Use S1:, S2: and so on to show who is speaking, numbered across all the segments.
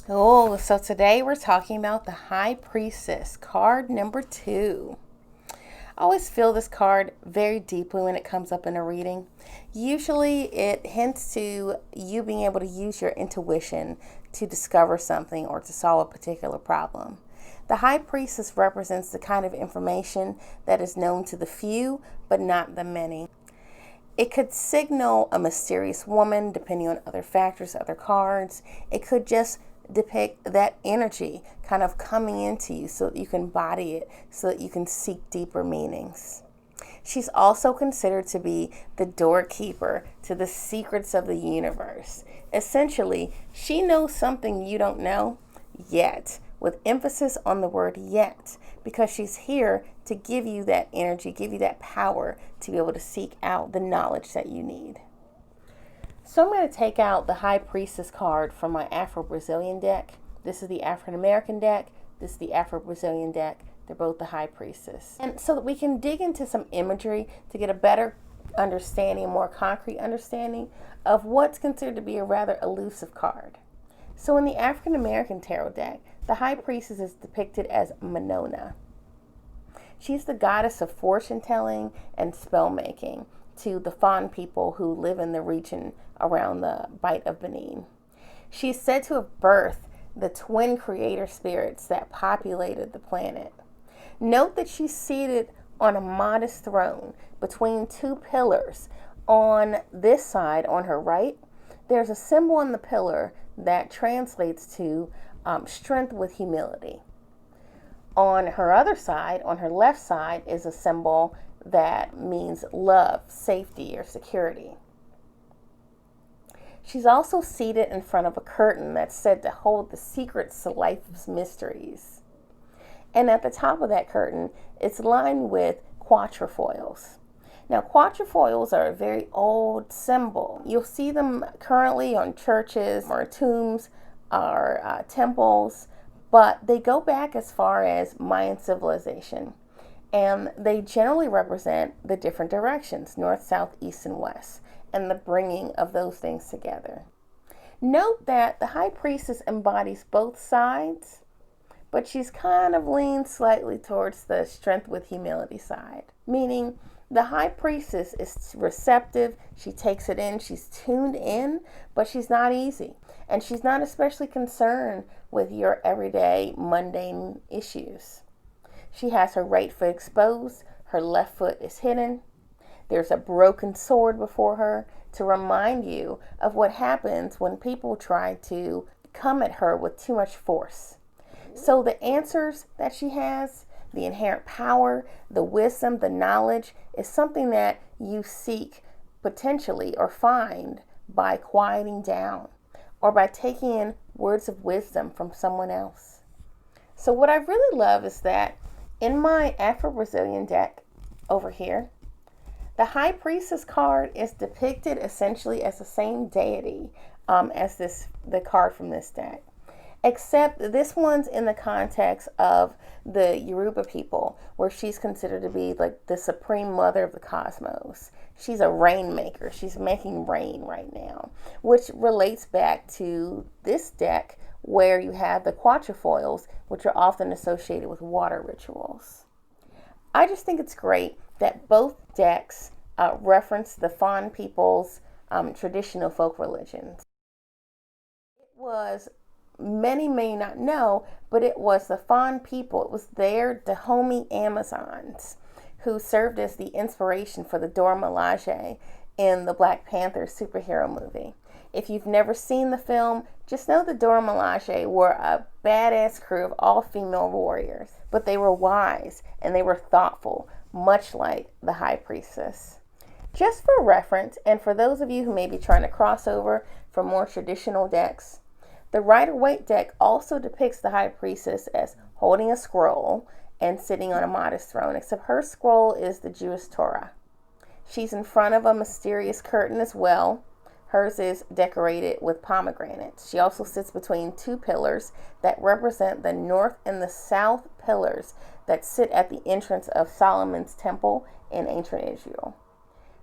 S1: Oh, so today we're talking about the High Priestess, card number 2. I always feel this card very deeply when it comes up in a reading. Usually it hints to you being able to use your intuition to discover something or to solve a particular problem. The High Priestess represents the kind of information that is known to the few, but not the many. It could signal a mysterious woman, depending on other factors, other cards. It could just depict that energy kind of coming into you so that you can body it, so that you can seek deeper meanings. She's also considered to be the doorkeeper to the secrets of the universe. Essentially, she knows something you don't know yet, with emphasis on the word yet, because she's here to give you that energy, give you that power to be able to seek out the knowledge that you need. So I'm going to take out the High Priestess card from my Afro-Brazilian deck. This is the African-American deck. This is the Afro-Brazilian deck. They're both the High Priestess. And so that we can dig into some imagery to get a better understanding, a more concrete understanding of what's considered to be a rather elusive card. So in the African-American tarot deck, the High Priestess is depicted as Monona. She's the goddess of fortune telling and spell making to the Fon people who live in the region around the Bight of Benin. She is said to have birthed the twin creator spirits that populated the planet. Note that she's seated on a modest throne between two pillars. On this side, on her right, there's a symbol on the pillar that translates to strength with humility. On her other side, on her left side, is a symbol that means love, safety, or security. She's also seated in front of a curtain that's said to hold the secrets to life's mysteries. And at the top of that curtain, it's lined with quatrefoils. Now, quatrefoils are a very old symbol. You'll see them currently on churches or tombs or temples, but they go back as far as Mayan civilization. And they generally represent the different directions, north, south, east, and west, and the bringing of those things together. Note that the High Priestess embodies both sides, but she's kind of leaned slightly towards the strength with humility side, meaning the High Priestess is receptive, she takes it in, she's tuned in, but she's not easy. And she's not especially concerned with your everyday mundane issues. She has her right foot exposed, her left foot is hidden. There's a broken sword before her to remind you of what happens when people try to come at her with too much force. So the answers that she has, the inherent power, the wisdom, the knowledge, is something that you seek potentially or find by quieting down or by taking in words of wisdom from someone else. So what I really love is that in my Afro-Brazilian deck over here, the High Priestess card is depicted essentially as the same deity as the card from this deck. Except this one's in the context of the Yoruba people, where she's considered to be like the supreme mother of the cosmos. She's a rainmaker. She's making rain right now, which relates back to this deck where you have the quatrefoils, which are often associated with water rituals. I just think it's great that both decks reference the Fon people's traditional folk religions. It was, many may not know, but it was the Fon people, it was their Dahomey Amazons who served as the inspiration for the Dora Milaje in the Black Panther superhero movie. If you've never seen the film, just know the Dora Milaje were a badass crew of all-female warriors, but they were wise and they were thoughtful, much like the High Priestess. Just for reference, and for those of you who may be trying to cross over from more traditional decks, the Rider-Waite deck also depicts the High Priestess as holding a scroll and sitting on a modest throne, except her scroll is the Jewish Torah. She's in front of a mysterious curtain as well. Hers is decorated with pomegranates. She also sits between two pillars that represent the north and the south pillars that sit at the entrance of Solomon's temple in ancient Israel.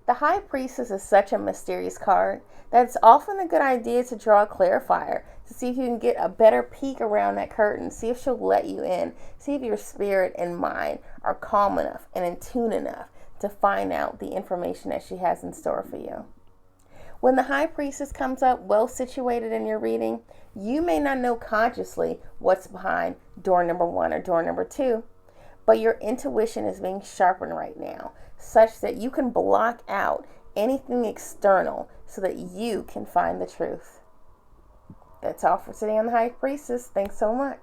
S1: The High Priestess is such a mysterious card that it's often a good idea to draw a clarifier to see if you can get a better peek around that curtain, see if she'll let you in, see if your spirit and mind are calm enough and in tune enough to find out the information that she has in store for you. When the High Priestess comes up well situated in your reading, you may not know consciously what's behind door number 1 or door number 2, but your intuition is being sharpened right now, such that you can block out anything external so that you can find the truth. That's all for today on the High Priestess. Thanks so much.